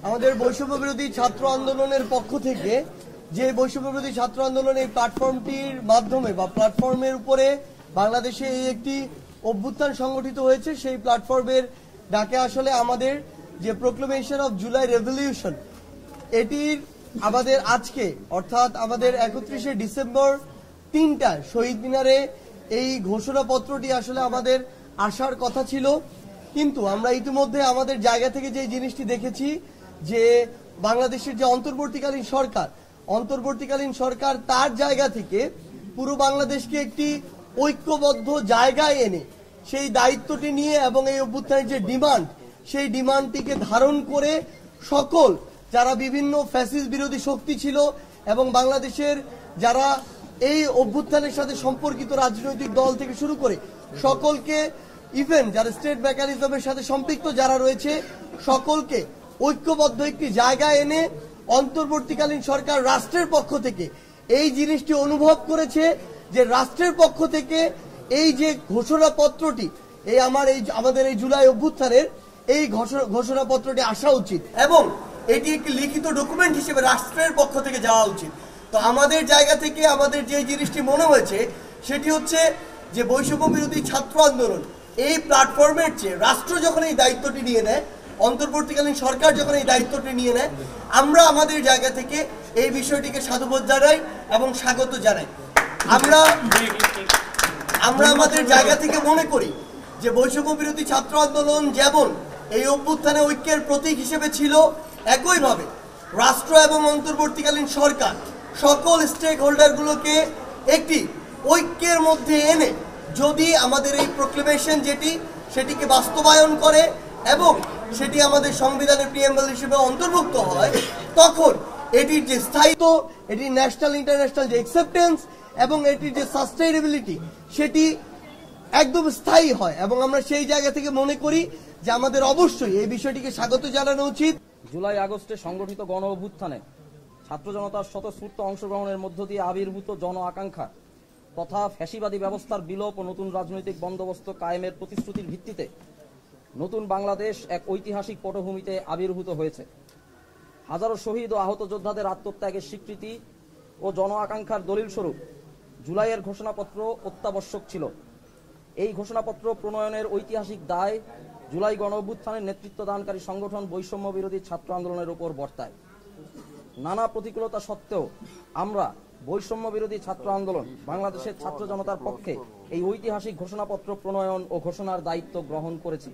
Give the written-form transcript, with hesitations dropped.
আমাদের বৈষম্য বিরোধী ছাত্র আন্দোলনের পক্ষ থেকে যে বৈষম্য বিরোধী ছাত্র আন্দোলন এই প্ল্যাটফর্মটির মাধ্যমে বা প্ল্যাটফর্মের উপরে বাংলাদেশে এই একটি অভ্যুত্থান সংগঠিত হয়েছে, সেই প্ল্যাটফর্মের ডাকে আসলে আমাদের যে প্রোক্লেমেশন অফ জুলাই রেভলিউশন, এটির আমাদের আজকে অর্থাৎ আমাদের 31শে ডিসেম্বর 3টায় শহীদ মিনারে এই ঘোষণাপত্রটি আসলে আমাদের আসার কথা ছিল। কিন্তু আমরা ইতিমধ্যে আমাদের জায়গা থেকে যে জিনিসটি দেখেছি যে বাংলাদেশের যে অন্তর্বর্তীকালীন সরকার তার জায়গা থেকে পুরো বাংলাদেশকে একটি ঐক্যবদ্ধ জায়গায় এনে সেই দায়িত্বটি নিয়ে এবং এই অভ্যুত্থানের যে ডিমান্ড, সেই ডিমান্ডটিকে ধারণ করে সকল যারা বিভিন্ন ফ্যাসিস্ট বিরোধী শক্তি ছিল এবং বাংলাদেশের যারা এই অভ্যুত্থানের সাথে সম্পর্কিত রাজনৈতিক দল থেকে শুরু করে সকলকে, ইভেন যারা স্টেট মেকানিজমের সাথে সম্পৃক্ত যারা রয়েছে, সকলকে ঐক্যবদ্ধ একটি জায়গায় এনে অন্তর্বর্তীকালীন সরকার রাষ্ট্রের পক্ষ থেকে এই জিনিসটি অনুভব করেছে যে রাষ্ট্রের পক্ষ থেকে এই যে ঘোষণাপত্রটি আমাদের এই জুলাই অভ্যুত্থানের এই ঘোষণাপত্রটি আসা উচিত এবং এটি একটি লিখিত ডকুমেন্ট হিসেবে রাষ্ট্রের পক্ষ থেকে যাওয়া উচিত। তো আমাদের জায়গা থেকে আমাদের যে জিনিসটি মনে হয়েছে সেটি হচ্ছে যে বৈষম্য বিরোধী ছাত্র আন্দোলন এই প্ল্যাটফর্মের চেয়ে রাষ্ট্র যখন এই দায়িত্বটি নিয়ে নেয়, অন্তর্বর্তীকালীন সরকার যখন এই দায়িত্বটি নিয়ে নেয়, আমরা আমাদের জায়গা থেকে এই বিষয়টিকে সাধুবাদ জানাই এবং স্বাগত জানাই। আমরা আমাদের জায়গা থেকে মনে করি যে বৈষম্য বিরোধী ছাত্র আন্দোলন যেমন এই অভ্যুত্থানে ঐক্যের প্রতীক হিসেবে ছিল, একইভাবে রাষ্ট্র এবং অন্তর্বর্তীকালীন সরকার সকল স্টেক হোল্ডারগুলোকে একটি ঐক্যের মধ্যে এনে যদি আমাদের এই প্রোক্লেমেশন সেটিকে বাস্তবায়ন করে এবং সেটি আমাদের সংবিধানের প্রিএম্বল হিসেবে অন্তর্ভুক্ত হয়, তখন এটির যে স্থায়িত্ব, এটির ন্যাশনাল ইন্টারন্যাশনাল যে অ্যাকসেপ্টেন্স এবং এটির যে সাস্টেইনেবিলিটি সেটি একদম স্থায়ী হয়। এবং আমরা সেই জায়গা থেকে মনে করি যে আমাদের অবশ্যই এই বিষয়টিকে স্বাগত জানানো উচিত। জুলাই আগস্টে সংগঠিত গণ অভ্যুত্থানে ছাত্র জনতার স্বতঃস্ফূর্ত অংশগ্রহণের মধ্য দিয়ে আবির্ভূত জন আকাঙ্ক্ষা তথা ফ্যাসিবাদী ব্যবস্থার বিলোপ ও নতুন রাজনৈতিক বন্দোবস্ত কায়েমের প্রতিশ্রুতির ভিত্তিতে নতুন বাংলাদেশ এক ঐতিহাসিক পটভূমিতে আবির্ভূত হয়েছে। হাজারো শহীদ ও আহত যোদ্ধাদের আত্মত্যাগের স্বীকৃতি ও জন আকাঙ্ক্ষার দলিল স্বরূপ জুলাইয়ের ঘোষণাপত্র অত্যাবশ্যক ছিল। এই ঘোষণাপত্র প্রণয়নের ঐতিহাসিক দায় জুলাই গণ অভ্যুত্থানের নেতৃত্ব দানকারী সংগঠন বৈষম্য বিরোধী ছাত্র আন্দোলনের উপর বর্তায়। নানা প্রতিকূলতা সত্ত্বেও আমরা বৈষম্য বিরোধী ছাত্র আন্দোলন বাংলাদেশের ছাত্র জনতার পক্ষে এই ঐতিহাসিক ঘোষণাপত্র প্রণয়ন ও ঘোষণার দায়িত্ব গ্রহণ করেছি।